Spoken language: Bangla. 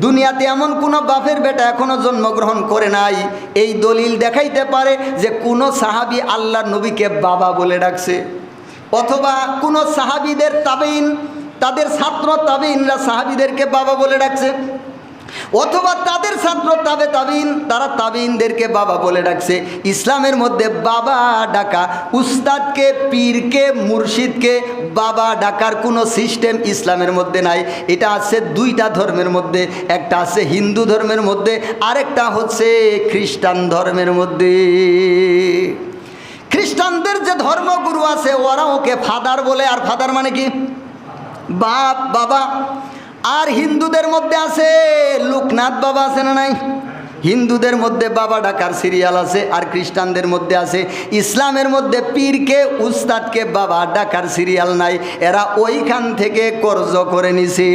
দুনিয়াতে এমন কোনো বাপের বেটা এখনো জন্মগ্রহণ করে নাই এই দলিল দেখাইতে পারে যে কোনো সাহাবী আল্লাহর নবীকে বাবা বলে ডাকছে, অথবা কোনো সাহাবীদের তাবেইন, তাদের ছাত্র তাবেইনরা সাহাবীদেরকে বাবা বলে ডাকছে, অথবা তাদের ছাত্র তাবেইন তারা তাবেইনদেরকে বাবা বলে ডাকছে। ইসলামের মধ্যে বাবা ডাকা, উস্তাদকে, পীরকে, মুর্শিদকে বাবা ডাকার কোনো সিস্টেম ইসলামের মধ্যে নাই। এটা আছে দুইটা ধর্মের মধ্যে, একটা আছে হিন্দু ধর্মের মধ্যে, আরেকটা হচ্ছে খ্রিস্টান ধর্মের মধ্যে। খ্রিস্টানদের যে ধর্মগুরু আছে ওরা ওকে ফাদার বলে, আর ফাদার মানে কি? বাপ, বাবা। আর হিন্দুদের মধ্যে আছে লোকনাথ বাবা, আছে না নাই? হিন্দুদের মধ্যে বাবা ডাকার সিরিয়াল আছে, আর খ্রিস্টানদের মধ্যে আছে। ইসলামের মধ্যে পীরকে, উস্তাদকে বাবা ডাকার সিরিয়াল নাই, এরা ওইখান থেকে কর্জ করে নিছে।